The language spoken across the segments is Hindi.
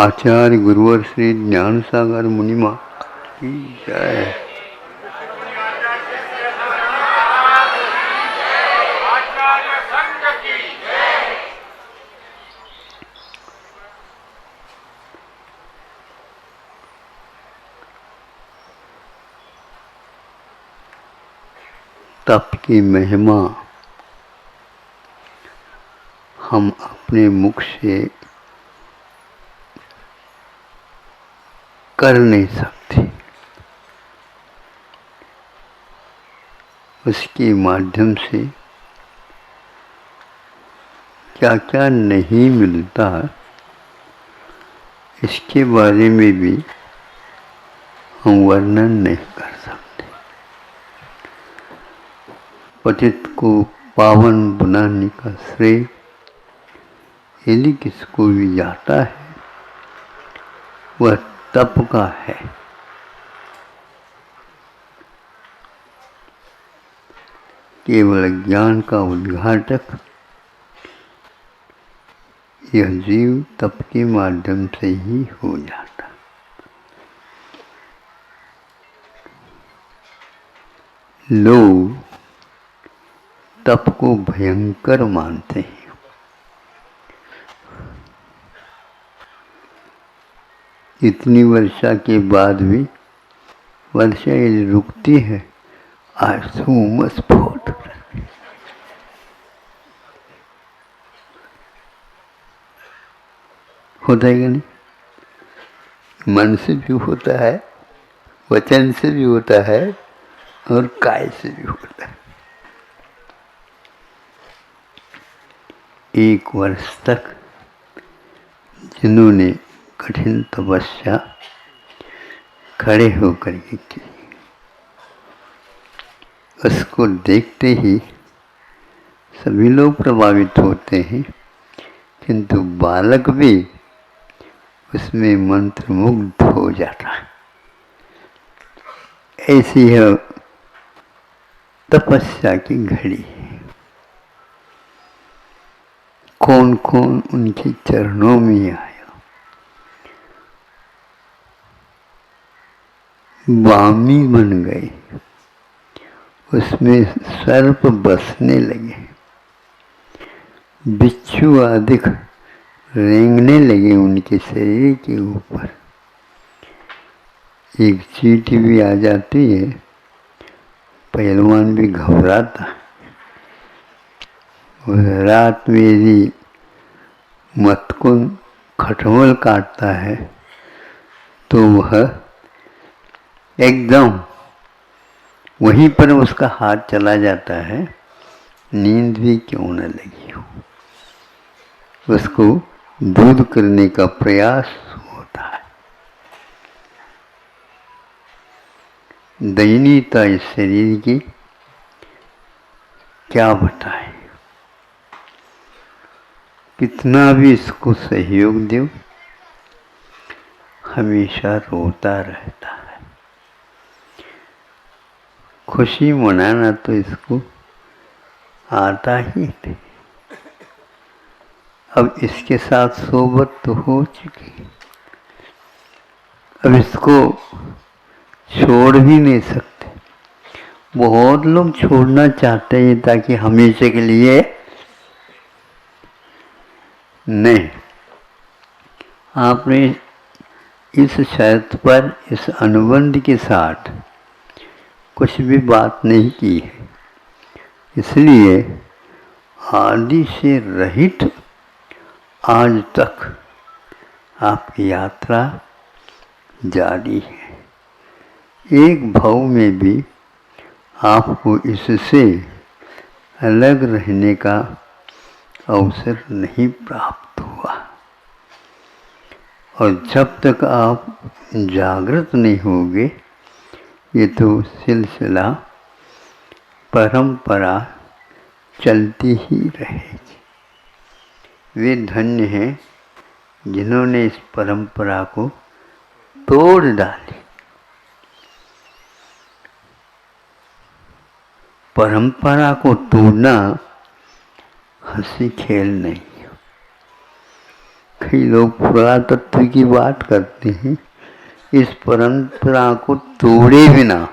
आचार्य गुरुवर श्री ज्ञान सागर मुनिमा की जय। तप की महिमा हम अपने मुख से कर नहीं सकते। उसके माध्यम से क्या क्या नहीं मिलता, इसके बारे में भी हम वर्णन नहीं कर सकते। पतित को पावन बनाने का श्रेय यदि किसको भी जाता है वह तप का है। केवल ज्ञान का उद्घाटक यह जीव तप के माध्यम से ही हो जाता। लोग तप को भयंकर मानते हैं। इतनी वर्षा के बाद भी वर्षा यदि रुकती है, आंसू स्फोट होता है कि नहीं? मन से भी होता है, वचन से भी होता है और काय से भी होता है। 1 वर्ष तक जिन्होंने कठिन तपस्या खड़े होकर के की, उसको देखते ही सभी लोग प्रभावित होते हैं, किंतु बालक भी उसमें मंत्रमुग्ध हो जाता है। ऐसी है तपस्या की घड़ी। कौन कौन उनके चरणों में आया, वामी बन गए, उसमें सर्प बसने लगे, बिच्छू आदि रेंगने लगे उनके शरीर के ऊपर। एक चींटी भी आ जाती है, पहलवान भी घबराता है। रात में यदि मतकुन खटमल काटता है तो वह एकदम वहीं पर उसका हाथ चला जाता है, नींद भी क्यों न लगी हो। उसको दूर करने का प्रयास होता है। दयनीयता इस शरीर की क्या बताएं। कितना भी इसको सहयोग दो, हमेशा रोता रहता है। खुशी मनाना तो इसको आता ही नहीं। अब इसके साथ सोबत तो हो चुकी, अब इसको छोड़ भी नहीं सकते। बहुत लोग छोड़ना चाहते हैं ताकि हमेशा के लिए नहीं। आपने इस शर्त पर, इस अनुबंध के साथ कुछ भी बात नहीं की है, इसलिए आदि से रहित आज तक आपकी यात्रा जारी है। एक भाव में भी आपको इससे अलग रहने का अवसर नहीं प्राप्त हुआ, और जब तक आप जागृत नहीं होंगे ये तो सिलसिला परंपरा चलती ही रहेगी। वे धन्य हैं जिन्होंने इस परंपरा को तोड़ डाली। परंपरा को तोड़ना हंसी खेल नहीं। कई लोग पुरातत्व की बात करते हैं, इस परंपरा को तोड़े बिना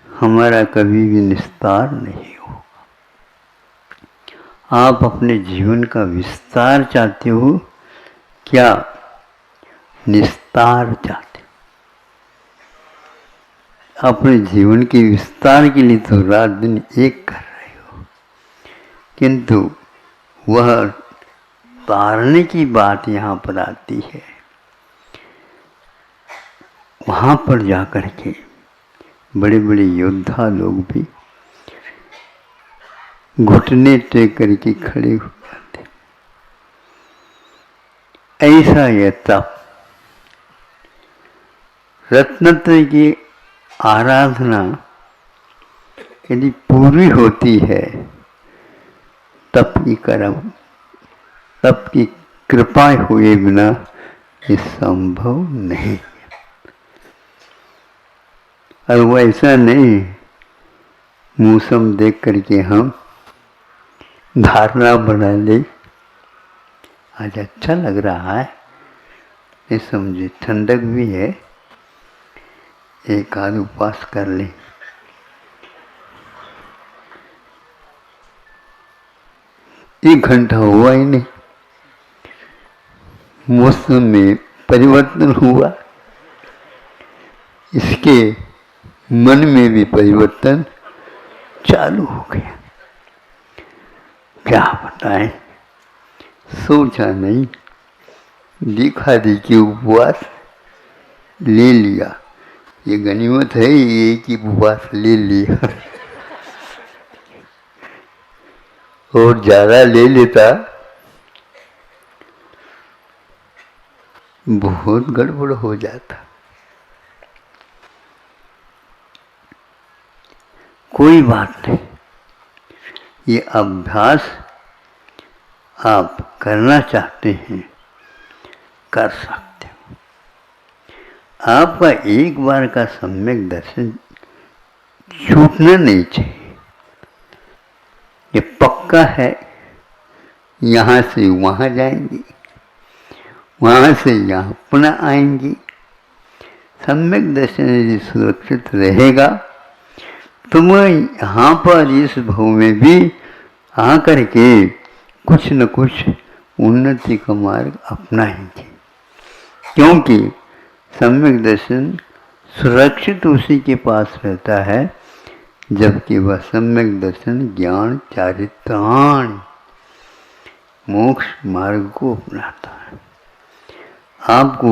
हमारा कभी भी निस्तार नहीं होगा। आप अपने जीवन का विस्तार चाहते हो क्या निस्तार चाहते हो? अपने जीवन के विस्तार के लिए तो रात दिन एक कर रहे हो, किंतु वह तारने की बात यहाँ पर आती है। वहाँ पर जाकर के बड़े बड़े योद्धा लोग भी घुटने टेक करके खड़े हो जाते। ऐसा यह तप, रत्नत्रय की आराधना यदि पूरी होती है, तप की कर्म, तप की कृपा हुए बिना ये संभव नहीं। और वो ऐसा नहीं मौसम देख करके हम धारणा बना ले, आज अच्छा लग रहा है, ये समझे ठंडक भी है, एक आध उपवास कर ले। एक घंटा हुआ ही नहीं, मौसम में परिवर्तन हुआ, इसके मन में भी परिवर्तन चालू हो गया। क्या बताएं, सोचा नहीं, दिखा देखी उपवास ले लिया। ये गनीमत है, ये एक ही उपवास ले लिया और ज़्यादा ले लेता बहुत गड़बड़ हो जाता। कोई बात नहीं, ये अभ्यास आप करना चाहते हैं कर सकते हो। आपका एक बार का सम्यक दर्शन छूटना नहीं चाहिए। ये पक्का है, यहाँ से वहाँ जाएंगे, वहाँ से यहाँ पुनः आएंगी। सम्यक दर्शन यदि सुरक्षित रहेगा तो मैं यहाँ पर इस भव में भी आकर के कुछ न कुछ उन्नति का मार्ग अपनाएंगे, क्योंकि सम्यक दर्शन सुरक्षित उसी के पास रहता है जबकि वह सम्यक दर्शन ज्ञान चारित्राण मोक्ष मार्ग को अपनाता है। आपको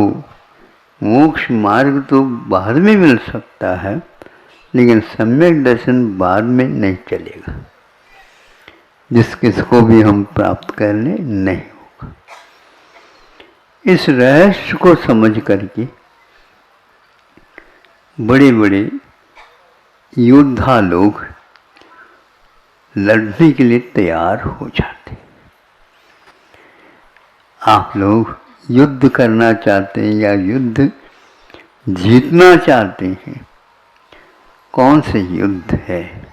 मोक्ष मार्ग तो बाद में मिल सकता है, लेकिन सम्यक दर्शन बाद में नहीं चलेगा, जिसको भी हम प्राप्त कर ले नहीं होगा। इस रहस्य को समझ करके बड़े बड़े योद्धा लोग लड़ने के लिए तैयार हो जाते। आप लोग युद्ध करना चाहते हैं या युद्ध जीतना चाहते हैं? कौन से युद्ध है?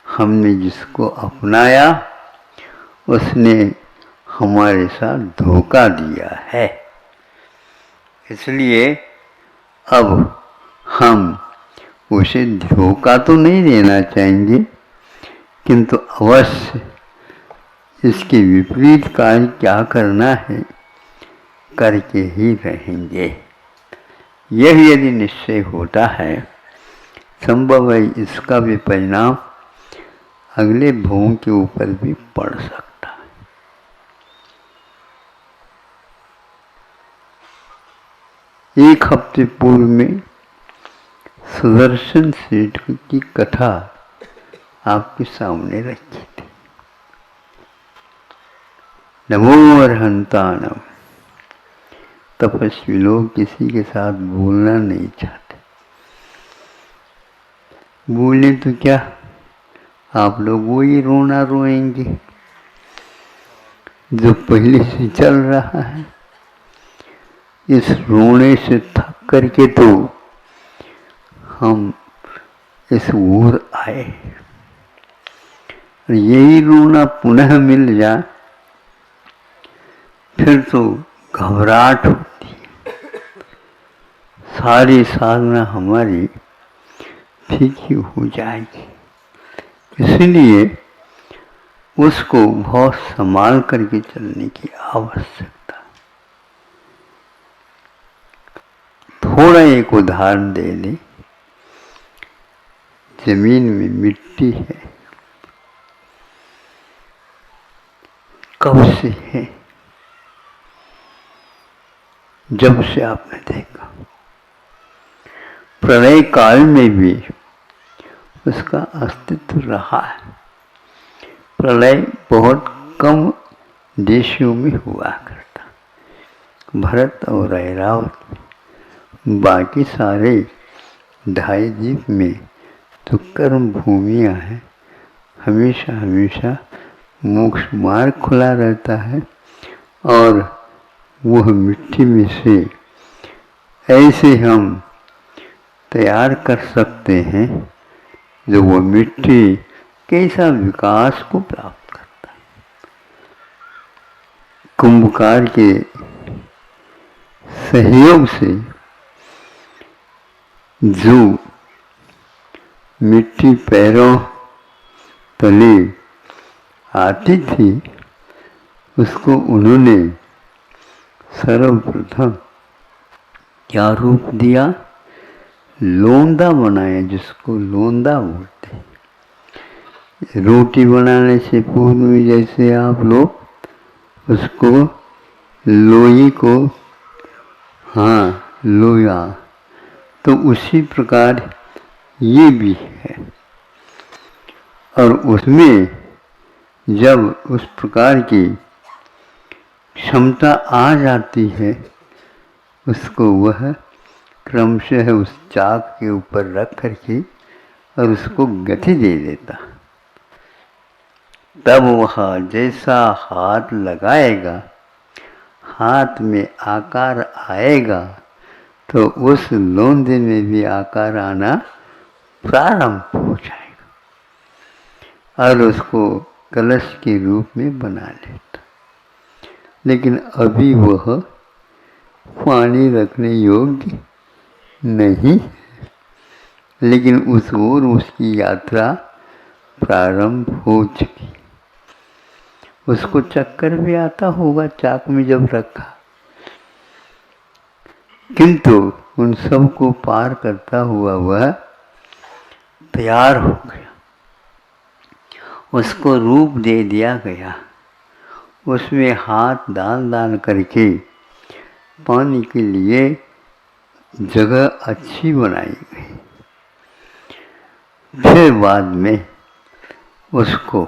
हमने जिसको अपनाया उसने हमारे साथ धोखा दिया है, इसलिए अब हम उसे धोखा तो नहीं देना चाहेंगे, किंतु अवश्य इसके विपरीत कार्य क्या करना है करके ही रहेंगे। यह यदि निश्चय होता है, संभव है इसका भी परिणाम अगले भवों के ऊपर भी पड़ सकता है। एक हफ्ते पूर्व में सुदर्शन सेठ की कथा आपके सामने रखी थी। नमो अर्हंतानम। तपस्वी लोग किसी के साथ बोलना नहीं चाहते। बोले तो क्या, आप लोग वही रोना रोएंगे जो पहले से चल रहा है। इस रोने से थक करके तो हम इस ओर आए, यही रोना पुनः मिल जाए फिर तो घबराहट होती है, सारी साधना हमारी फीकी हो जाएगी। इसलिए उसको बहुत संभाल करके चलने की आवश्यकता। थोड़ा एक उदाहरण दे दें। जमीन में मिट्टी है, कब से है? जब से आपने देखा। प्रलय काल में भी उसका अस्तित्व रहा है। प्रलय बहुत कम देशों में हुआ करता, भरत और ऐरावत में। बाकी सारे ढाई द्वीप में तो कर्म भूमियाँ हैं, हमेशा हमेशा मोक्ष मार्ग खुला रहता है। और वह मिट्टी में से ऐसे हम तैयार कर सकते हैं जो वह मिट्टी कैसा विकास को प्राप्त करता है। कुंभकार के सहयोग से जो मिट्टी पैरों तले आती थी, उसको उन्होंने सर्वप्रथम क्या रूप दिया? लोंदा बनाया, जिसको लोंदा बोलते हैं। रोटी बनाने से पूर्व में जैसे आप लोग उसको लोई को, हाँ लोया, तो उसी प्रकार ये भी है। और उसमें जब उस प्रकार की क्षमता आ जाती है, उसको वह क्रमशः उस चाक के ऊपर रख करके और उसको गति दे देता। तब वह जैसा हाथ लगाएगा, हाथ में आकार आएगा, तो उस लोंदे में भी आकार आना प्रारंभ हो जाएगा और उसको कलश के रूप में बना लेता। लेकिन अभी वह पानी रखने योग्य नहीं, लेकिन उस ओर उसकी यात्रा प्रारंभ हो चुकी। उसको चक्कर भी आता होगा चाक में जब रखा, किंतु उन सब को पार करता हुआ वह तैयार हो गया। उसको रूप दे दिया गया, उसमें हाथ डाल डाल करके पानी के लिए जगह अच्छी बनाई गई। फिर बाद में उसको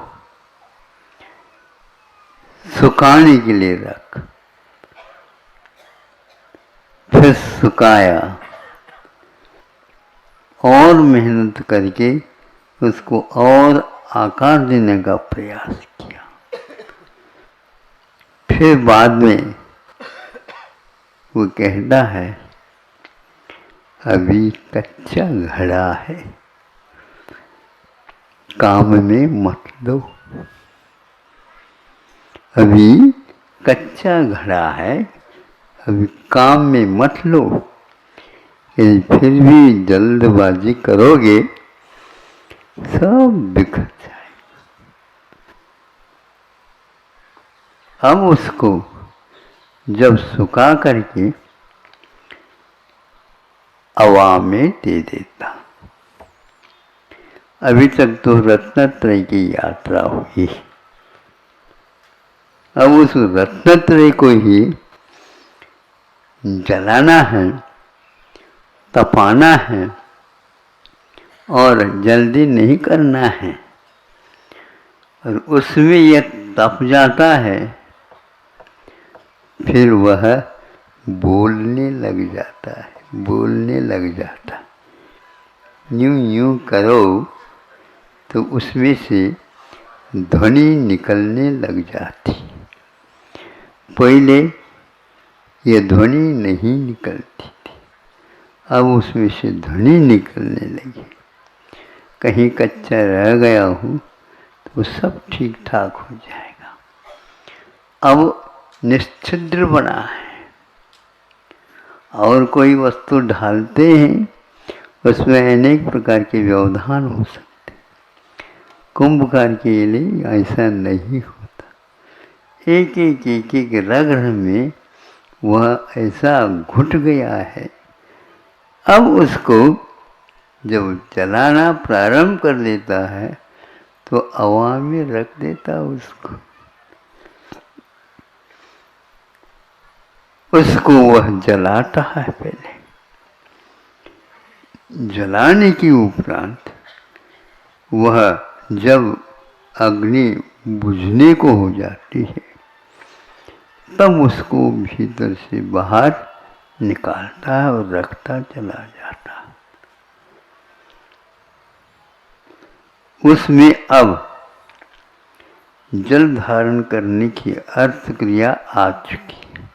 सुखाने के लिए रख, फिर सुखाया और मेहनत करके उसको और आकार देने का प्रयास किया। फिर बाद में वो कहता है, अभी कच्चा घड़ा है, काम में मत लो। अभी कच्चा घड़ा है, अभी काम में मत लो। यदि फिर भी जल्दबाजी करोगे सब बिखर जाएगा। हम उसको जब सुखा करके हवा में दे देता। अभी तक तो रत्नत्रय की यात्रा हुई, अब उस रत्नत्रय को ही जलाना है, तपाना है और जल्दी नहीं करना है। और उसमें यह तप जाता है, फिर वह बोलने लग जाता है, बोलने लग जाता। यूं यूं करो तो उसमें से ध्वनि निकलने लग जाती। पहले ये ध्वनि नहीं निकलती थी, अब उसमें से ध्वनि निकलने लगी। कहीं कच्चा रह गया हूँ तो सब ठीक ठाक हो जाएगा। अब निश्छिद्र बना है, और कोई वस्तु ढालते हैं उसमें अनेक प्रकार के व्यवधान हो सकते। कुंभकार के लिए ऐसा नहीं होता, एक एक रग में वह ऐसा घुट गया है। अब उसको जब चलाना प्रारंभ कर देता है तो हवा में रख देता उसको वह जलाता है। पहले जलाने के उपरांत वह जब अग्नि बुझने को हो जाती है तब उसको भीतर से बाहर निकालता है और रखता चला जाता है। उसमें अब जल धारण करने की अर्थ क्रिया आ चुकी है।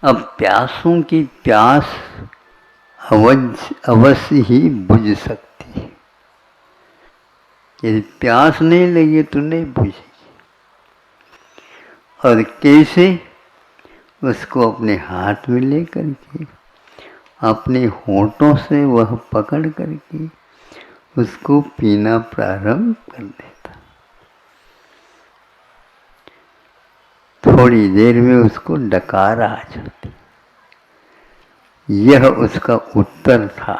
अब प्यासों की प्यास अवश्य ही बुझ सकती है। यदि प्यास नहीं लगी तो नहीं बुझेगी। और कैसे? उसको अपने हाथ में ले करके अपने होठों से वह पकड़ करके उसको पीना प्रारंभ कर देता। थोड़ी देर में उसको डकार आ जाती। यह उसका उत्तर था।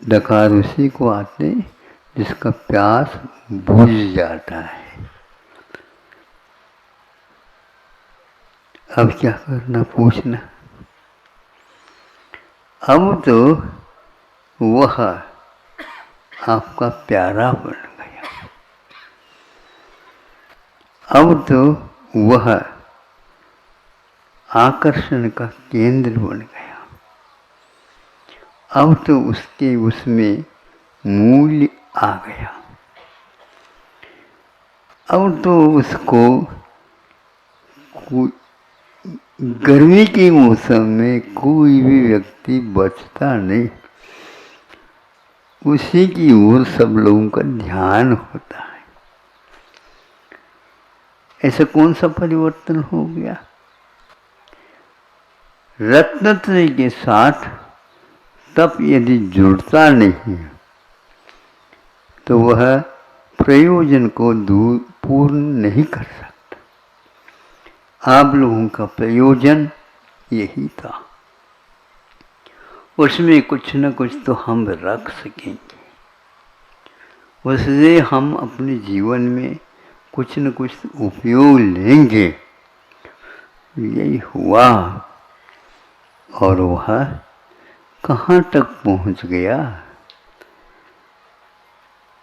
डकार उसी को आते जिसका प्यास बुझ जाता है। अब क्या करना, पूछना। अब तो वह आपका प्यारा बन गया। अब तो वह आकर्षण का केंद्र बन गया। अब तो उसके उसमें मूल्य आ गया। अब तो उसको गर्मी के मौसम में कोई भी व्यक्ति बचता नहीं, उसी की ओर सब लोगों का ध्यान होता है। ऐसा कौन सा परिवर्तन हो गया? रत्नत्रय के साथ तप यदि जुड़ता नहीं तो वह प्रयोजन को पूर्ण नहीं कर सकता। आप लोगों का प्रयोजन यही था, उसमें कुछ न कुछ तो हम रख सकेंगे, उससे हम अपने जीवन में कुछ न कुछ उपयोग लेंगे। यही हुआ और वह कहाँ तक पहुँच गया।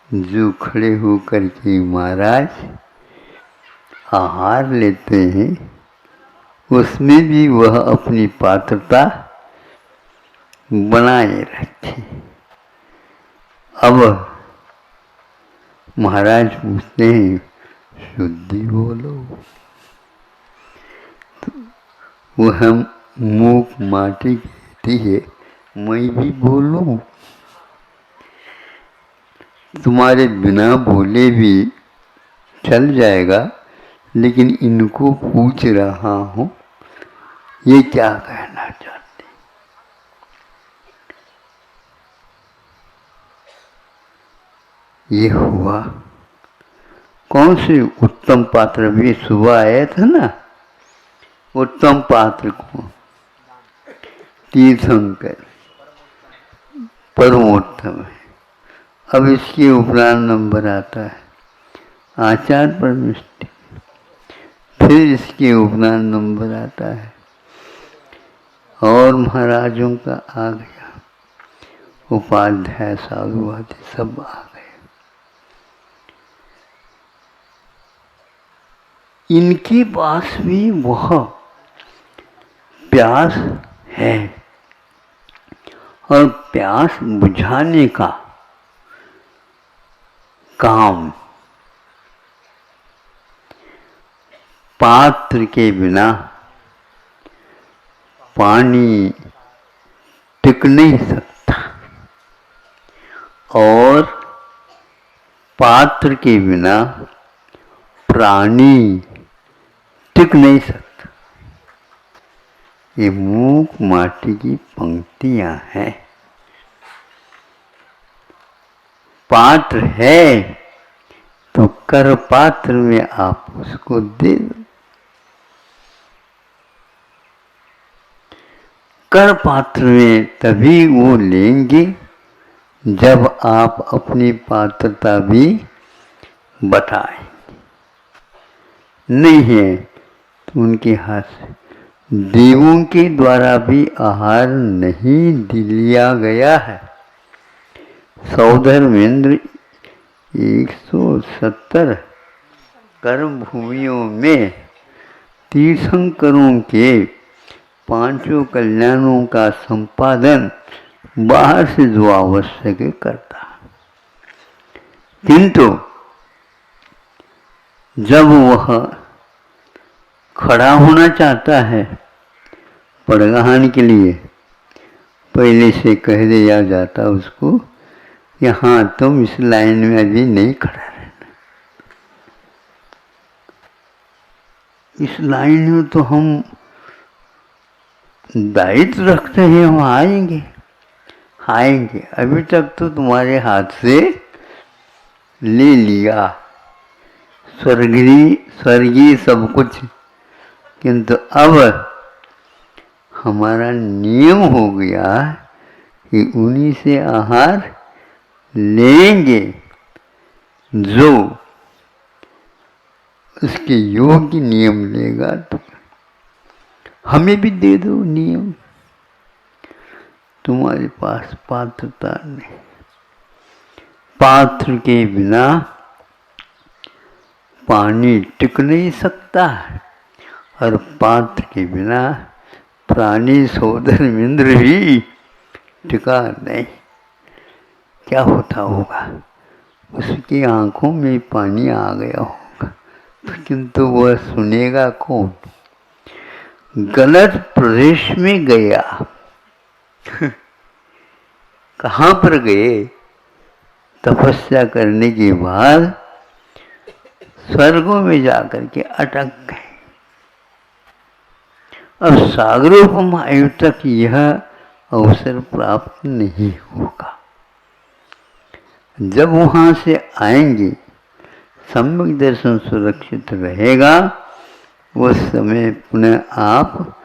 जो खड़े होकर के महाराज आहार लेते हैं उसमें भी वह अपनी पात्रता बनाए रखे। अब महाराज पूछते हैं, शुद्धि बोलो। तो वह मूक माटी कहती है, मैं भी बोलूं? तुम्हारे बिना बोले भी चल जाएगा, लेकिन इनको पूछ रहा हूं, ये क्या कहना चाहते? ये हुआ। कौन से उत्तम पात्र? भी सुबह आया था ना, उत्तम पात्र को तीर्थंकर परमोत्तम है। अब इसके उपरांत नंबर आता है आचार परमिष्टि, फिर इसके उपरांत नंबर आता है और महाराजों का आ गया, उपाध्याय साधुवादी सब आ गए। इनके पास भी वह प्यास है और प्यास बुझाने का काम पात्र के बिना पानी टिक नहीं सकता और पात्र के बिना प्राणी टिक नहीं सकता। ये मूक माटी की पंक्तियां हैं। पात्र है तो कर पात्र में आप उसको दे दो। कर पात्र में तभी वो लेंगे जब आप अपनी पात्रता भी बताएं। नहीं है तो उनके हाथ से देवों के द्वारा भी आहार नहीं लिया गया है। सौधर्मेंद्र 170 कर्म भूमियों में तीर्थंकरों के पांचों कल्याणों का संपादन बाहर से जो आवश्यक है करता है, किंतु जब वह खड़ा होना चाहता है पड़गाहन के लिए, पहले से कह दिया जाता उसको, यहाँ तुम इस लाइन में अभी नहीं खड़ा रहना, इस लाइन में तो हम दायित्व रखते हैं, हम आएंगे, अभी तक तो तुम्हारे हाथ से ले लिया स्वर्गीय सब कुछ, किंतु अब हमारा नियम हो गया कि उन्हीं से आहार लेंगे जो उसके योग्य नियम लेगा। तो हमें भी दे दो नियम, तुम्हारे पास पात्रता नहीं, पात्र के बिना पानी टिक नहीं सकता और पात्र के बिना प्राणी सौधर्मेंद्र भी टिका नहीं। क्या होता होगा, उसकी आंखों में पानी आ गया होगा, किंतु वह सुनेगा कौन? गलत प्रदेश में गया कहाँ पर गए? तपस्या करने के बाद स्वर्गों में जाकर के अटक गए। अब सागरोपमायु तक यह अवसर प्राप्त नहीं होगा। जब वहाँ से आएंगे सम्यक दर्शन सुरक्षित रहेगा, उस समय पुनः आप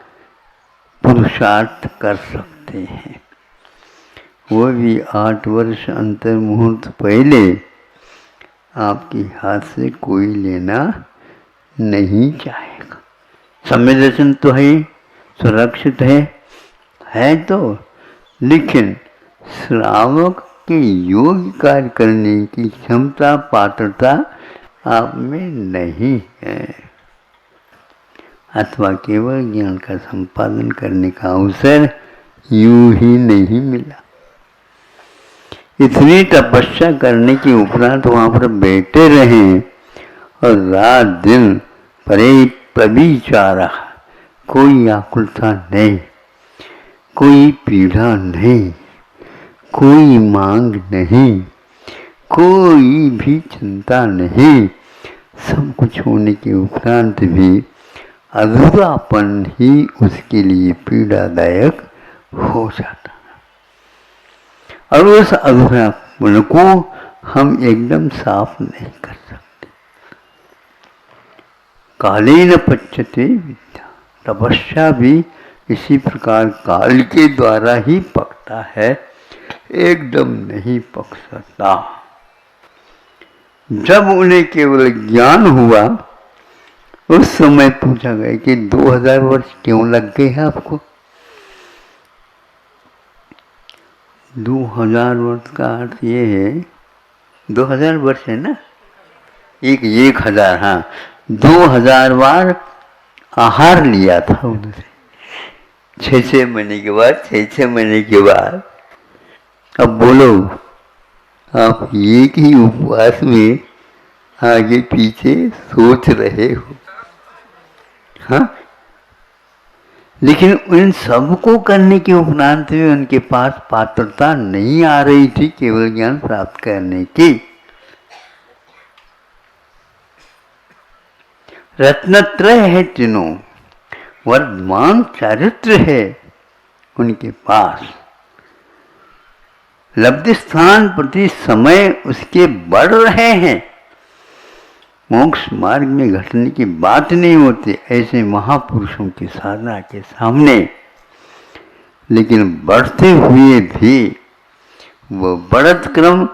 पुरुषार्थ कर सकते हैं। वो भी 8 वर्ष अंतर मुहूर्त पहले आपके हाथ से कोई लेना नहीं चाहेगा। सम्यक दर्शन तो है, सुरक्षित है तो, लेकिन श्रावक के योग्य कार्य करने की क्षमता पात्रता आप में नहीं है, अथवा केवल ज्ञान का संपादन करने का अवसर यूं ही नहीं मिला। इतनी तपस्या करने के उपरांत वहाँ पर बैठे रहे और रात दिन परे प्रविचारा, कोई आकुलता नहीं, कोई पीड़ा नहीं, कोई मांग नहीं, कोई भी चिंता नहीं, सब कुछ होने के उपरांत भी अधूरापन ही उसके लिए पीड़ादायक हो जाता है। और उस अधूरापन को हम एकदम साफ नहीं कर सकते। कालेन पच्यते विद्या, तपस्या भी इसी प्रकार काल के द्वारा ही पकता है, एकदम नहीं पक सकता। जब उन्हें केवल ज्ञान हुआ, उस समय पूछा गया कि 2000 वर्ष क्यों लग गए हैं आपको? 2000 वर्ष का अर्थ ये है, 2000 वर्ष है ना, 1000, हाँ, 2000 बार आहार लिया था उन्होंने, 6 महीने के बाद, 6 महीने के बाद। अब बोलो, आप एक ही उपवास में आगे पीछे सोच रहे हो, हाँ? लेकिन उन सबको करने के उपरांत भी उनके पास पात्रता नहीं आ रही थी केवल ज्ञान प्राप्त करने की। रत्नत्रय है तीनों, वर्धमान चारित्र है उनके पास। लब्धि स्थान प्रति समय उसके बढ़ रहे हैं। मोक्ष मार्ग में घटने की बात नहीं होती ऐसे महापुरुषों की साधना के सामने, लेकिन बढ़ते हुए भी वो बढ़त क्रम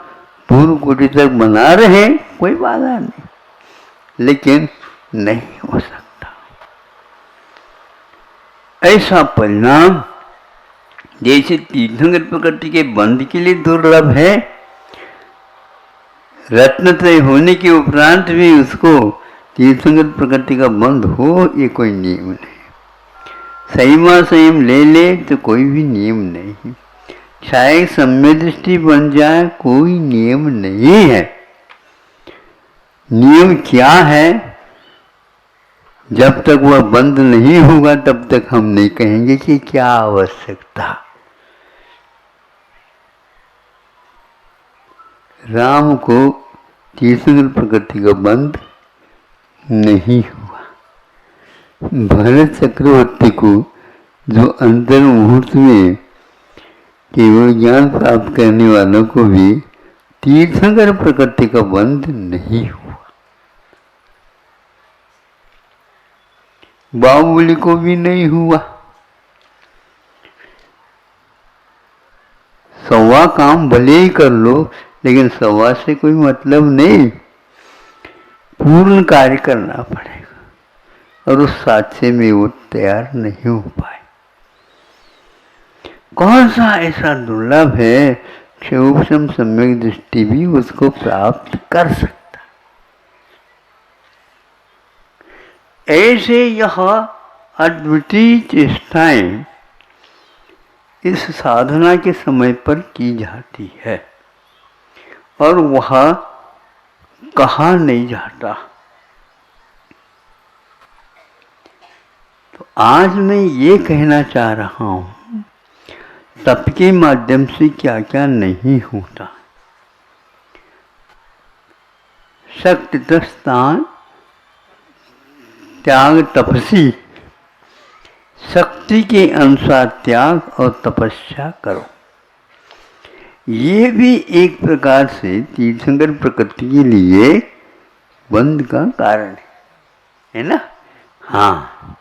पूर्व कोटि तक बना रहे, कोई बाधा नहीं, लेकिन नहीं हो सकता। ऐसा परिणाम जैसे तीर्थंकर प्रकृति के बंध के लिए दुर्लभ है, रत्नत्रय होने के उपरांत भी उसको तीर्थंकर प्रकृति का बंध हो, ये कोई नियम नहीं। संयमा संयम ले ले तो कोई भी नियम नहीं। चाहे सम्य दृष्टि बन जाए, कोई नियम नहीं है। नियम क्या है? जब तक वह बंद नहीं होगा तब तक हम नहीं कहेंगे कि क्या आवश्यकता। राम को तीर्थंकर प्रकृति का बंध नहीं हुआ। भरत चक्रवर्ती को जो अंतर मुहूर्त में केवल ज्ञान प्राप्त करने वालों को भी तीर्थंकर प्रकृति का बंध नहीं हुआ। बाहुबली को भी नहीं हुआ। सवा काम भले ही कर लो, लेकिन सवा से कोई मतलब नहीं, पूर्ण कार्य करना पड़ेगा और उस साक्ष्य में वो तैयार नहीं हो पाए। कौन सा ऐसा दुर्लभ है कि उपशम सम्यक दृष्टि भी उसको प्राप्त कर सकता। ऐसे यह अद्वितीय चेष्टाएं इस साधना के समय पर की जाती है और वह कहा नहीं जाता। तो आज मैं ये कहना चाह रहा हूँ, तप के माध्यम से क्या क्या नहीं होता। शक्ति तस्थान त्याग तपसी, शक्ति के अनुसार त्याग और तपस्या करो। ये भी एक प्रकार से तीर्थंकर प्रकृति के लिए बंध का कारण है ना। हाँ,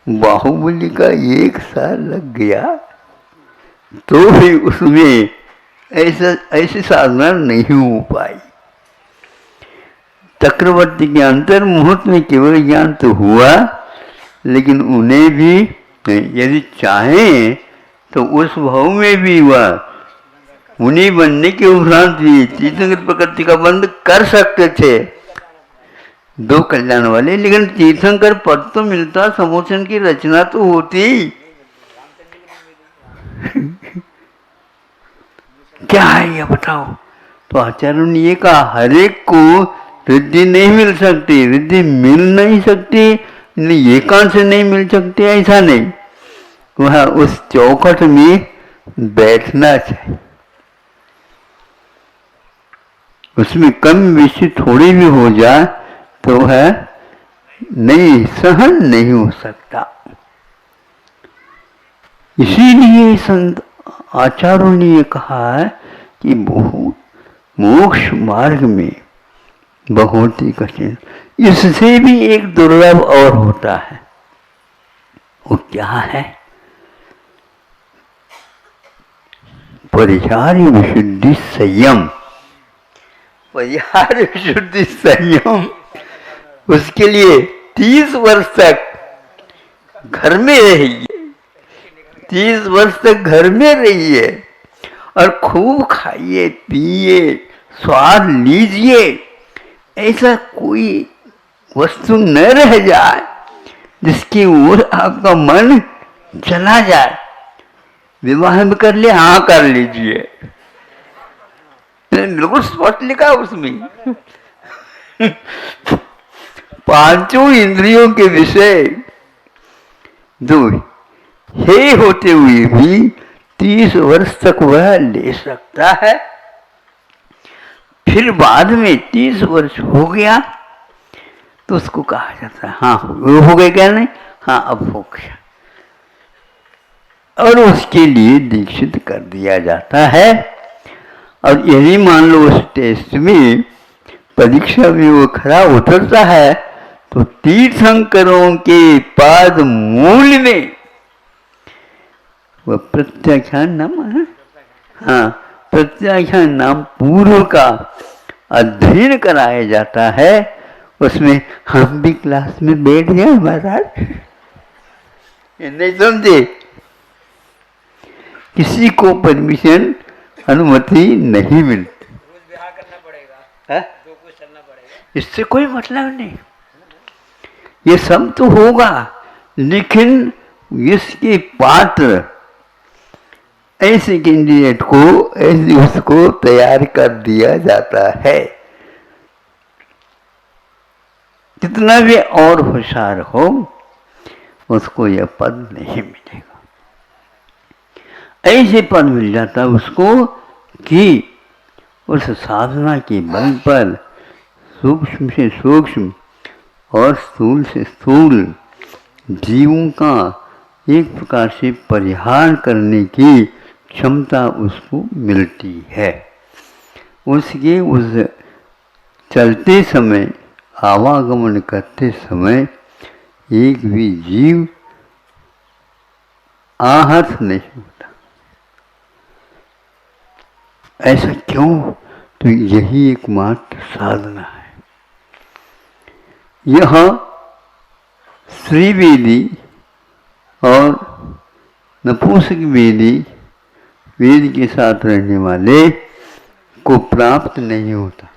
बाहुबली का 1 साल लग गया तो भी उसमें ऐसी साधना नहीं हो पाई। चक्रवर्ती के अंतर मुहूर्त में केवल ज्ञान तो हुआ, लेकिन उन्हें भी यदि चाहें तो उस भाव में भी वह उन्हीं बनने के उपरांत भी तीर्थंकर प्रकृति का बंध कर सकते थे, 2 कल्याण वाले। लेकिन तीर्थंकर पद तो मिलता, समोचन की रचना तो होती। क्या है ये बताओ। तो आचार्यों ने ये कहा, हर एक को रिद्धि नहीं मिल सकती, रिद्धि मिल नहीं सकती, एकांत से नहीं मिल सकती, ऐसा नहीं। वह उस चौखट में बैठना चाहिए। उसमें कम बेशी थोड़ी भी हो जाए तो वह नहीं, सहन नहीं हो सकता। इसीलिए संत आचार्यों ने ये कहा है कि बहुत मोक्ष मार्ग में बहुत ही कठिन, इससे भी एक दुर्लभ और होता है। वो क्या है? परिहार्य विशुद्धि संयम। परिहार्य विशुद्धि संयम, उसके लिए 30 वर्ष तक घर में रहिए, 30 वर्ष तक घर में रहिए और खूब खाइए पिए, स्वाद लीजिए। ऐसा कोई वस्तु न रह जाए जिसकी ओर आपका मन चला जाए। विवाह में कर ले, हाँ कर लीजिए, बिल्कुल स्पष्ट लिखा उसमें। 5 इंद्रियों के विषय जो हे होते हुए भी 30 वर्ष तक वह ले सकता है। फिर बाद में 30 वर्ष हो गया तो तो उसको कहा जाता है हाँ वो हो गए क्या नहीं, हाँ अब हो गया, और उसके लिए दीक्षित कर दिया जाता है। और यदि मान लो उस टेस्ट में परीक्षा में वो खरा उतरता है तो तीर्थंकरों के पाद मूल में वह प्रत्याख्यान नाम है, हाँ प्रत्याख्यान नाम पूर्व का अध्ययन कराया जाता है। उसमें हम भी क्लास में बैठ गए महाराज, नहीं समझे, किसी को परमिशन अनुमति नहीं मिलती, करना पड़ेगा, जो कुछ चलना पड़ेगा, इससे कोई मतलब नहीं। ये सब तो होगा लेकिन इसके पात्र ऐसे कैंडिडेट को ऐसे उसको तैयार कर दिया जाता है। कितना भी और होशियार हो उसको यह पद नहीं मिलेगा। ऐसे पद मिल जाता उसको कि उस साधना के बल पर सूक्ष्म से सूक्ष्म और स्थूल से स्थूल जीवों का एक प्रकार से परिहार करने की क्षमता उसको मिलती है। उसके उस चलते समय आवागमन करते समय एक भी जीव आहत नहीं होता। ऐसा क्यों? तो यही एकमात्र साधना है। यह श्रीवेदी और नपुंसक वेदी वेद के साथ रहने वाले को प्राप्त नहीं होता।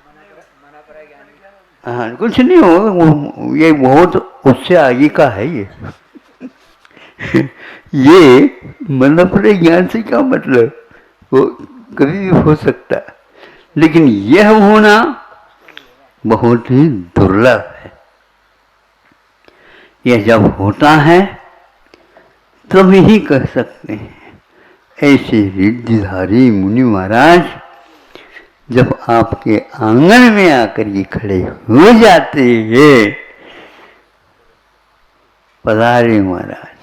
हाँ कुछ नहीं हो, ये बहुत उससे आगे का है ये मन पर ज्ञान से क्या मतलब, वो कभी भी हो सकता है, लेकिन यह होना बहुत ही दुर्लभ है। यह जब होता है तब ही कह सकते हैं। ऐसे रिद्धिधारी मुनि महाराज जब आपके आंगन में आकर ये खड़े हो जाते हैं, पधारे महाराज,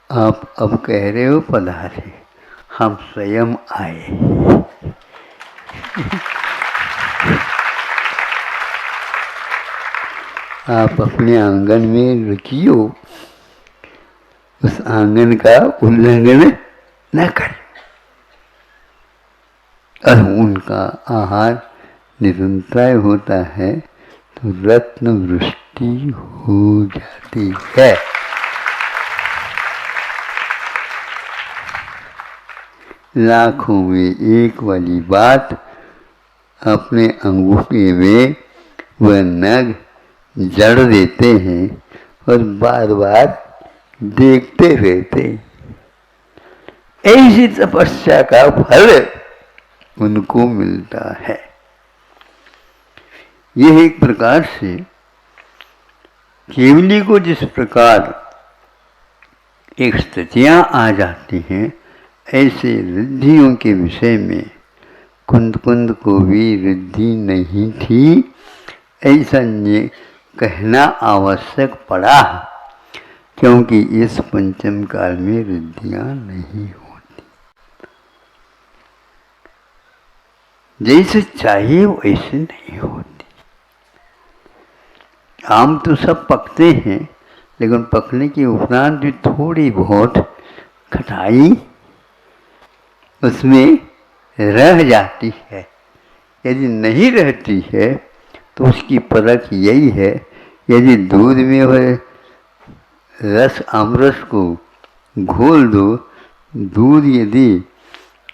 आप अब कह रहे हो पधारे, हम स्वयं आए। आप अपने आंगन में रुकियो, उस आंगन का उल्लंघन न कर, और उनका आहार निरंतर होता है तो रत्न वृष्टि हो जाती है। लाखों में एक वाली बात अपने अंगूठे में वह नग जड़ देते हैं और बार बार देखते रहते हैं। ऐसी तपस्या का फल उनको मिलता है। यह एक प्रकार से केवली को जिस प्रकार एक स्थितियां आ जाती हैं, ऐसे रिद्धियों के विषय में कुंद कुंद को भी रिद्धि नहीं थी, ऐसा ये कहना आवश्यक पड़ा, क्योंकि इस पंचम काल में रिद्धियां नहीं होती। जैसे चाहिए वैसे नहीं होती। आम तो सब पकते हैं, लेकिन पकने के उपरांत भी थोड़ी बहुत खटाई उसमें रह जाती है। यदि नहीं रहती है तो उसकी परख यही है, यदि दूध में वह रस आमरस को घोल दो, दूध यदि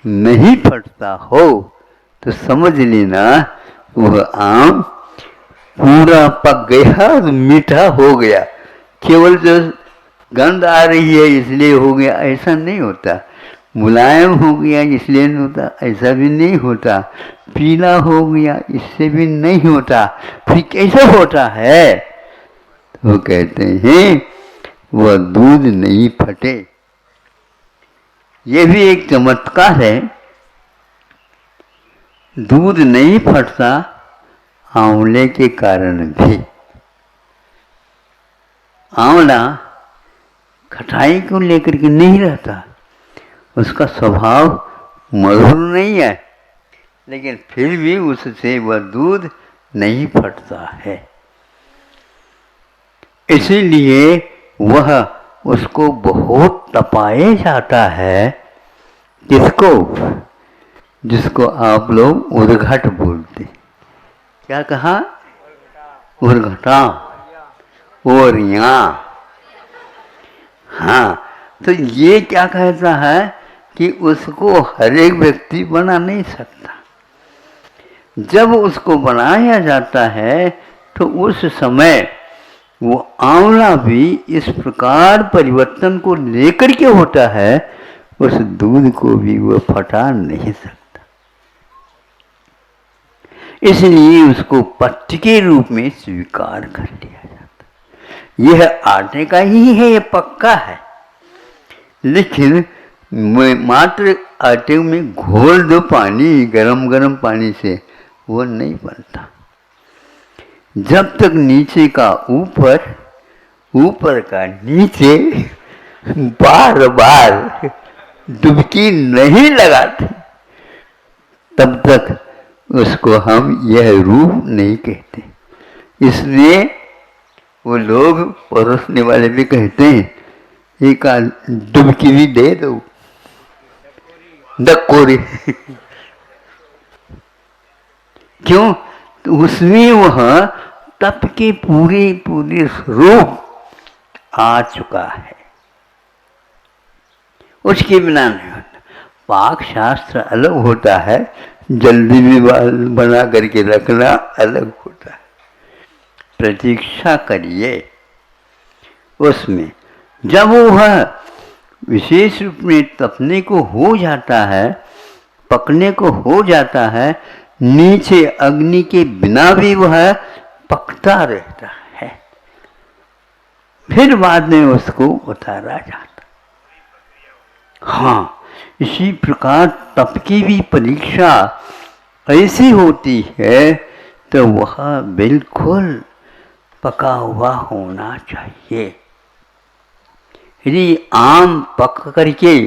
नहीं फटता हो तो समझ लेना वह आम पूरा पक गया और मीठा हो गया। केवल जो गंध आ रही है इसलिए हो गया, ऐसा नहीं होता। मुलायम हो गया इसलिए नहीं होता, ऐसा भी नहीं होता। पीला हो गया इससे भी नहीं होता। फिर कैसे होता है? तो कहते हैं वह दूध नहीं फटे। ये भी एक चमत्कार है। दूध नहीं फटता, आंवले के कारण भी। आंवला खटाई को लेकर के नहीं रहता, उसका स्वभाव मधुर नहीं है, लेकिन फिर भी उससे वह दूध नहीं फटता है। इसीलिए वह उसको बहुत तपाया जाता है। किसको? जिसको आप लोग उर्घट बोलते। क्या कहा? उर्घटा, ओरिया। हाँ, तो ये क्या कहता है कि उसको हर एक व्यक्ति बना नहीं सकता। जब उसको बनाया जाता है तो उस समय वो आंवला भी इस प्रकार परिवर्तन को लेकर के होता है, उस दूध को भी वो फटा नहीं सकता। इसलिए उसको पत्य के रूप में स्वीकार कर लिया जाता है। यह आटे का ही है, यह पक्का है, लेकिन मात्र आटे में घोल दो पानी, गरम गरम पानी से, वो नहीं बनता। जब तक नीचे का ऊपर, ऊपर का नीचे बार बार डुबकी नहीं लगाते, तब तक उसको हम यह रूप नहीं कहते। इसलिए वो लोग परोसने वाले भी कहते हैं, एक डुबकी भी दे दो, डकोरी। क्यों? तो उसमें वह तप के पूरे पूरे स्वरूप आ चुका है, उसके बिना नहीं होता। पाक शास्त्र अलग होता है, जल्दी भी बना करके रखना अलग होता है। प्रतीक्षा करिए उसमें। जब वह विशेष रूप में तपने को हो जाता है, पकने को हो जाता है, नीचे अग्नि के बिना भी वह पकता रहता है, फिर बाद में उसको उतारा जाता। हाँ, इसी प्रकार तप की भी परीक्षा ऐसी होती है, तो वह बिल्कुल पका हुआ होना चाहिए। यदि आम पक करके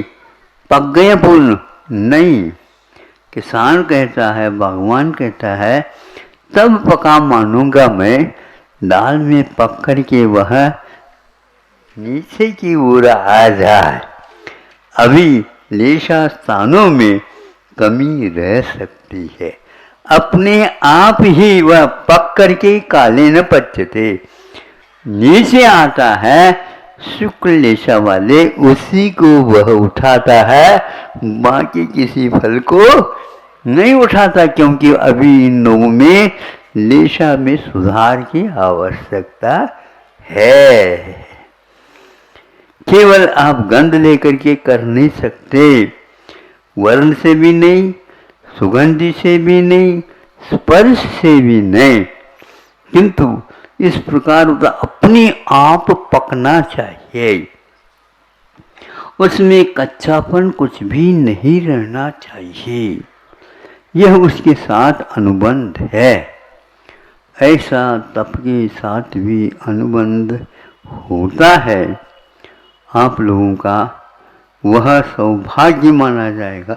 पक गया फूल नहीं, किसान कहता है, भगवान कहता है, तब पका मानूंगा मैं, दाल में पक करके वह नीचे की ओर आ जाए। अभी लेशा स्थानों में कमी रह सकती है, अपने आप ही वह पक करके काले न पचते, नीचे आता है, शुक्ल लेशा वाले उसी को वह उठाता है, बाकी किसी फल को नहीं उठाता, क्योंकि अभी इन लोगों में लेशा में सुधार की आवश्यकता है। केवल आप गंध लेकर के कर नहीं सकते, वर्ण से भी नहीं, सुगंधि से भी नहीं, स्पर्श से भी नहीं, किंतु इस प्रकार उसका अपने आप पकना चाहिए, उसमें कच्चापन कुछ भी नहीं रहना चाहिए। यह उसके साथ अनुबंध है। ऐसा तप के साथ भी अनुबंध होता है। आप लोगों का वह सौभाग्य माना जाएगा,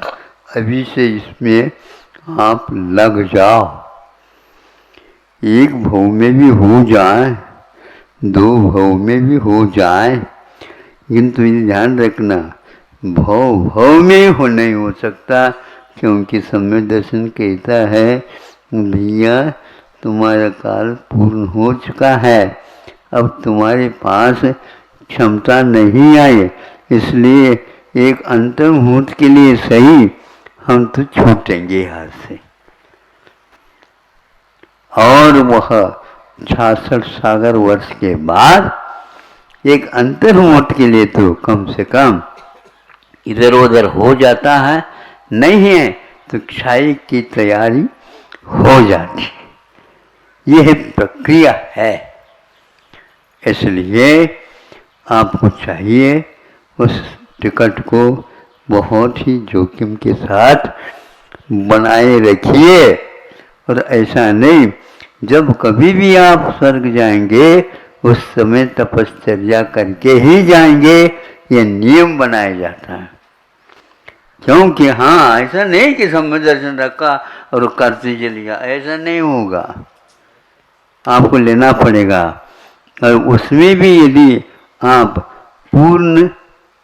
अभी से इसमें आप लग जाओ। एक भाव में भी हो जाए, दो भाव में भी हो जाए, किंतु ये ध्यान रखना, भाव भाव में हो नहीं हो सकता, क्योंकि समय दर्शन कहता है, भैया तुम्हारा काल पूर्ण हो चुका है, अब तुम्हारे पास क्षमता नहीं आई, इसलिए एक अंतर्मुहूर्त के लिए सही हम तो छूटेंगे हाथ से। और वह 66 सागर वर्ष के बाद एक अंतर्मुहूर्त के लिए तो कम से कम इधर उधर हो जाता है, नहीं है तो क्षय की तैयारी हो जाती है। यह प्रक्रिया है। इसलिए आपको चाहिए उस टिकट को बहुत ही जोखिम के साथ बनाए रखिए, और ऐसा नहीं जब कभी भी आप स्वर्ग जाएंगे उस समय तपश्चर्या करके ही जाएंगे, ये नियम बनाया जाता है। क्योंकि हाँ, ऐसा नहीं कि समय दर्शन रखा और करते चले गया, ऐसा नहीं होगा, आपको लेना पड़ेगा। और उसमें भी यदि आप पूर्ण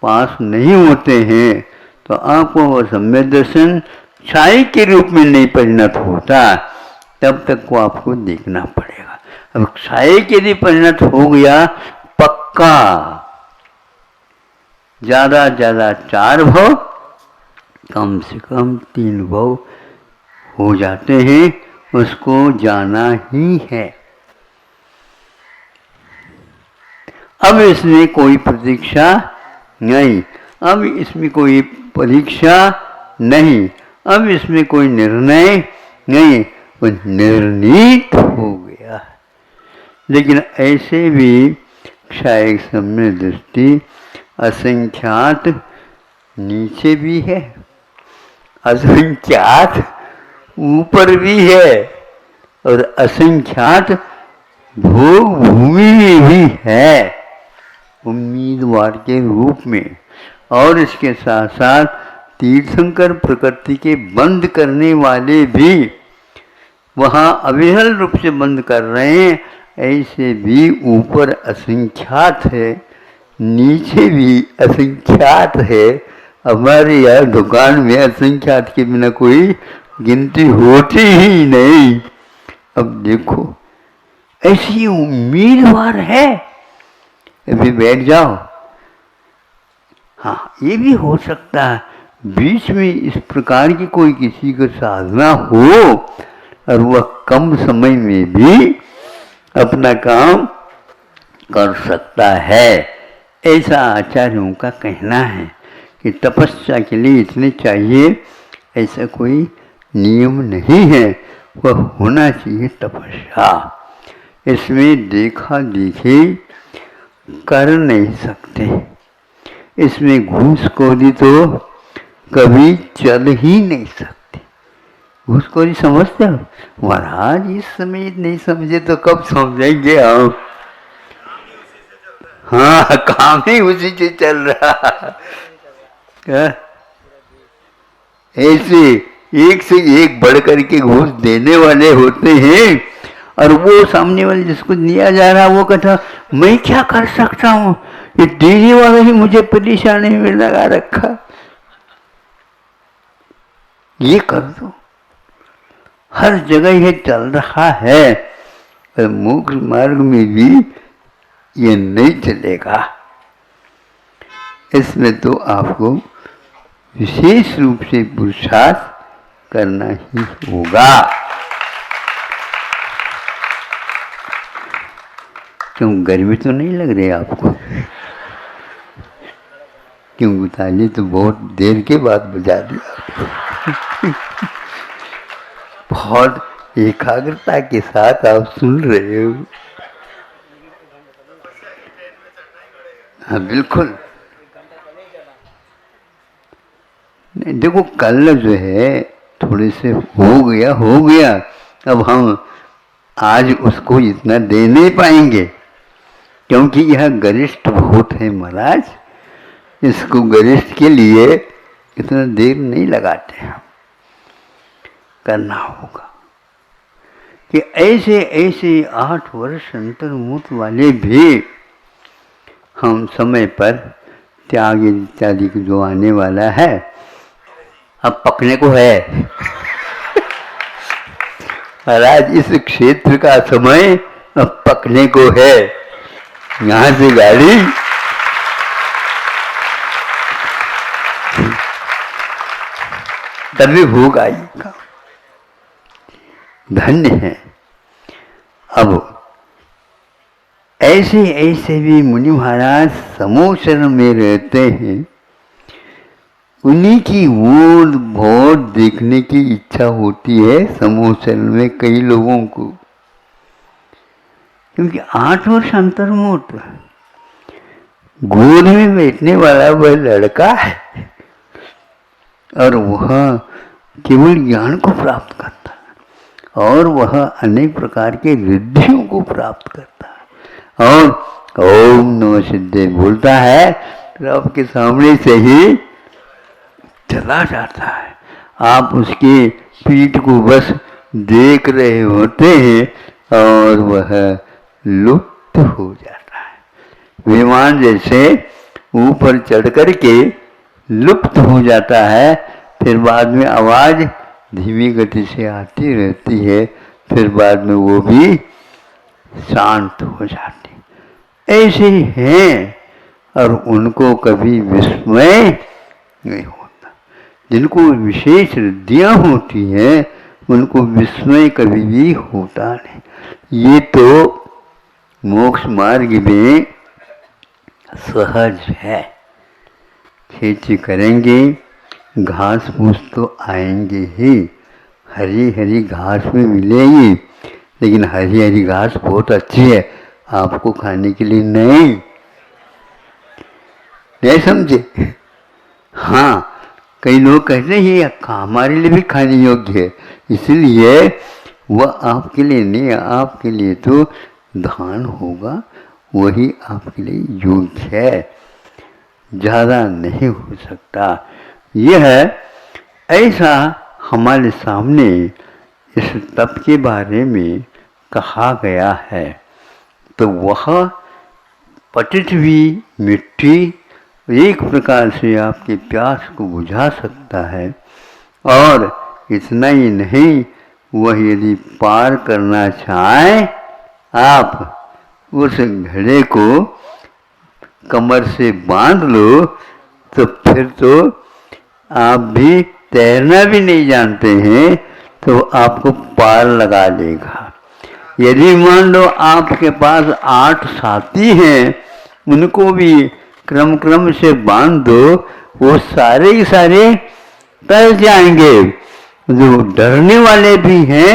पास नहीं होते हैं तो आपको वह सम्यक दर्शन छाई के रूप में नहीं परिणत होता, तब तक को आपको देखना पड़ेगा। अब छाई के यदि परिणत हो गया पक्का, ज़्यादा ज़्यादा 4 भव, कम से कम 3 भव हो जाते हैं, उसको जाना ही है। अब इसमें कोई प्रतीक्षा नहीं, अब इसमें कोई परीक्षा नहीं, अब इसमें कोई निर्णय नहीं, वो निर्णीत हो गया। लेकिन ऐसे भी क्षायक सम्यक दृष्टि असंख्यात नीचे भी है, असंख्यात ऊपर भी है, और असंख्यात भोग भूमि में भी है उम्मीदवार के रूप में। और इसके साथ साथ तीर्थंकर प्रकृति के बंद करने वाले भी वहाँ अविरल रूप से बंद कर रहे हैं। ऐसे भी ऊपर असंख्यात है, नीचे भी असंख्यात है। हमारे यहाँ दुकान में असंख्यात के बिना कोई गिनती होती ही नहीं। अब देखो ऐसी उम्मीदवार है, अभी बैठ जाओ। हाँ, ये भी हो सकता है बीच में इस प्रकार की कोई किसी को साधना हो और वह कम समय में भी अपना काम कर सकता है। ऐसा आचार्यों का कहना है कि तपस्या के लिए इतने चाहिए, ऐसा कोई नियम नहीं है, वह होना चाहिए तपस्या। इसमें देखा देखी कर नहीं सकते, इसमें घूसखोरी तो कभी चल ही नहीं सकती। घूसखोरी समझते हो महाराज? इस समय नहीं समझे तो कब समझेंगे हम? हाँ, काम ही उसी से चल रहा है। ऐसे एक से एक बढ़ करके घूस देने वाले होते हैं, और वो सामने वाले जिसको दिया जा रहा है वो कहता मैं क्या कर सकता हूँ, ये देने वाला ही मुझे परेशानी में लगा रखा, ये कर दो। हर जगह ये चल रहा है, और मोक्ष मार्ग में भी ये नहीं चलेगा। इसमें तो आपको विशेष रूप से पुरुषार्थ करना ही होगा। क्यों गर्मी तो नहीं लग रही आपको? क्यों ताली तो बहुत देर के बाद बजा दिया। बहुत एकाग्रता के साथ आप सुन रहे हो। हाँ बिल्कुल। नहीं देखो, कल जो है थोड़े से हो गया, अब हम आज उसको इतना दे नहीं पाएंगे, क्योंकि यह गरिष्ठ बहुत है महाराज। इसको गरिष्ठ के लिए इतना देर नहीं लगाते हैं, करना होगा कि ऐसे ऐसे 8 वर्ष अंतर्मुक्त वाले भी हम समय पर त्याग इत्यादि जो आने वाला है, अब पकने को है। महाराज इस क्षेत्र का समय अब पकने को है। यहाँ से गाड़ी तभी भूख आएगा। धन्य है। अब ऐसे ऐसे भी मुनि महाराज समोचन में रहते हैं, उन्हीं की ओर बहुत देखने की इच्छा होती है समोचन में कई लोगों को, क्योंकि 8 वर्ष अंतर्मुक्त गोद में बैठने वाला वह लड़का है, और वह केवल ज्ञान को प्राप्त करता है। और वह अनेक प्रकार के रिद्धियों को प्राप्त करता है और ओम नमः सिद्धे बोलता है तो आपके सामने से ही चला जाता है। आप उसकी पीठ को बस देख रहे होते हैं और वह लुप्त हो जाता है। विमान जैसे ऊपर चढ़ कर के लुप्त हो जाता है, फिर बाद में आवाज़ धीमी गति से आती रहती है, फिर बाद में वो भी शांत हो जाती। ऐसे ही हैं और उनको कभी विस्मय नहीं होता। जिनको विशेष रिद्धियाँ होती हैं उनको विस्मय कभी भी होता नहीं। ये तो मोक्ष मार्ग में सहज है। खेती करेंगे, घास फूस तो आएंगे ही, हरी हरी घास में मिलेगी, लेकिन हरी हरी घास बहुत अच्छी है, आपको खाने के लिए नहीं समझे। हाँ, कई लोग कहते हैं ये हमारे लिए भी खाने योग्य है, इसलिए वह आपके लिए नहीं, आपके लिए तो धान होगा, वही आपके लिए योग्य है, ज़्यादा नहीं हो सकता। यह ऐसा हमारे सामने इस तप के बारे में कहा गया है। तो वह पतित हुई मिट्टी एक प्रकार से आपके प्यास को बुझा सकता है, और इतना ही नहीं, वह यदि पार करना चाहे, आप उस घड़े को कमर से बांध लो तो फिर तो आप भी तैरना भी नहीं जानते हैं तो आपको पार लगा लेगा। यदि मान लो आपके पास 8 साथी हैं, उनको भी क्रम क्रम से बांध दो, वो सारे के सारे तैर जाएंगे। जो डरने वाले भी हैं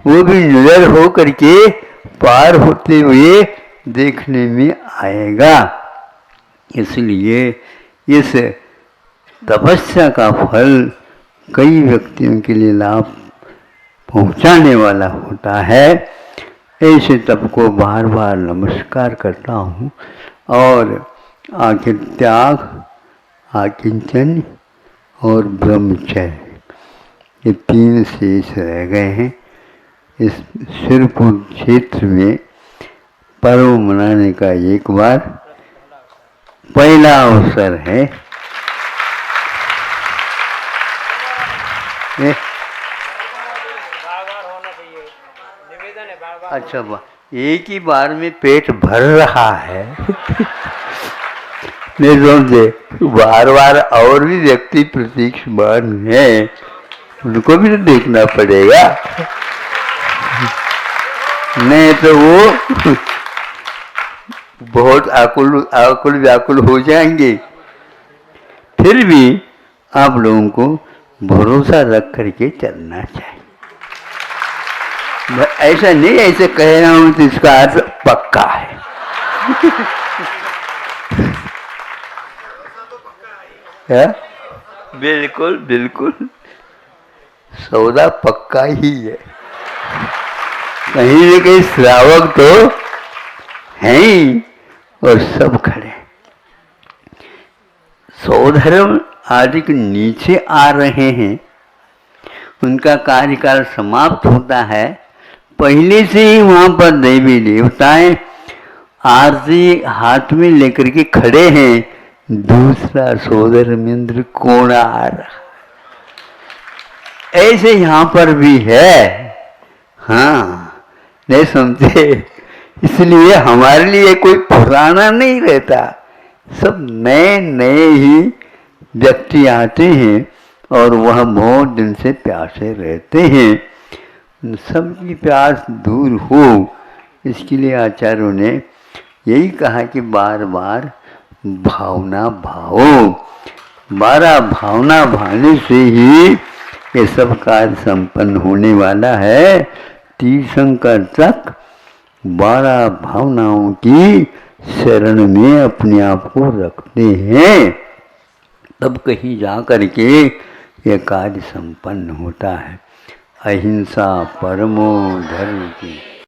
वो भी निडर हो करके पार होते हुए देखने में आएगा। इसलिए इस तपस्या का फल कई व्यक्तियों के लिए लाभ पहुंचाने वाला होता है। ऐसे तप को बार बार नमस्कार करता हूँ। और आखिर त्याग, आकिंचन और ब्रह्मचर्य, ये 3 शेष रह गए हैं। इस सिरपुर क्षेत्र में पर्व मनाने का एक बार पहला अवसर है। बार-बार होना चाहिए, निवेदन है बार-बार। अच्छा, एक ही बार में पेट भर रहा है नहीं समझे, बार बार और भी व्यक्ति प्रतीक्षमान है, उनको भी तो देखना पड़ेगा, नहीं तो वो बहुत आकुल व्याकुल हो जाएंगे। फिर भी आप लोगों को भरोसा रख करके चलना चाहिए। ऐसा नहीं ऐसे कह रहा हूं तो इसका अर्थ पक्का है बिल्कुल बिल्कुल सौदा पक्का ही है। कहीं न कहीं श्रावक तो हैं ही और सब खड़े। सौधर्म आदि के नीचे आ रहे हैं, उनका कार्यकाल समाप्त होता है। पहले से ही वहाँ पर देवी देवताएं आरती हाथ में लेकर के खड़े हैं। दूसरा सौधर्मेंद्र कौन आ रहा, ऐसे यहाँ पर भी है। हाँ, नहीं समझे, इसलिए हमारे लिए कोई पुराना नहीं रहता, सब नए नए ही व्यक्ति आते हैं और वह बहुत दिन से प्यासे रहते हैं। सबकी प्यास दूर हो, इसके लिए आचार्यों ने यही कहा कि बार बार भावना भावो। बारह भावना भाने से ही ये सब कार्य संपन्न होने वाला है। तीर्थंकर तक 12 भावनाओं की शरण में अपने आप को रखते हैं, तब कहीं जा कर के ये कार्य संपन्न होता है। अहिंसा परमो धर्म की।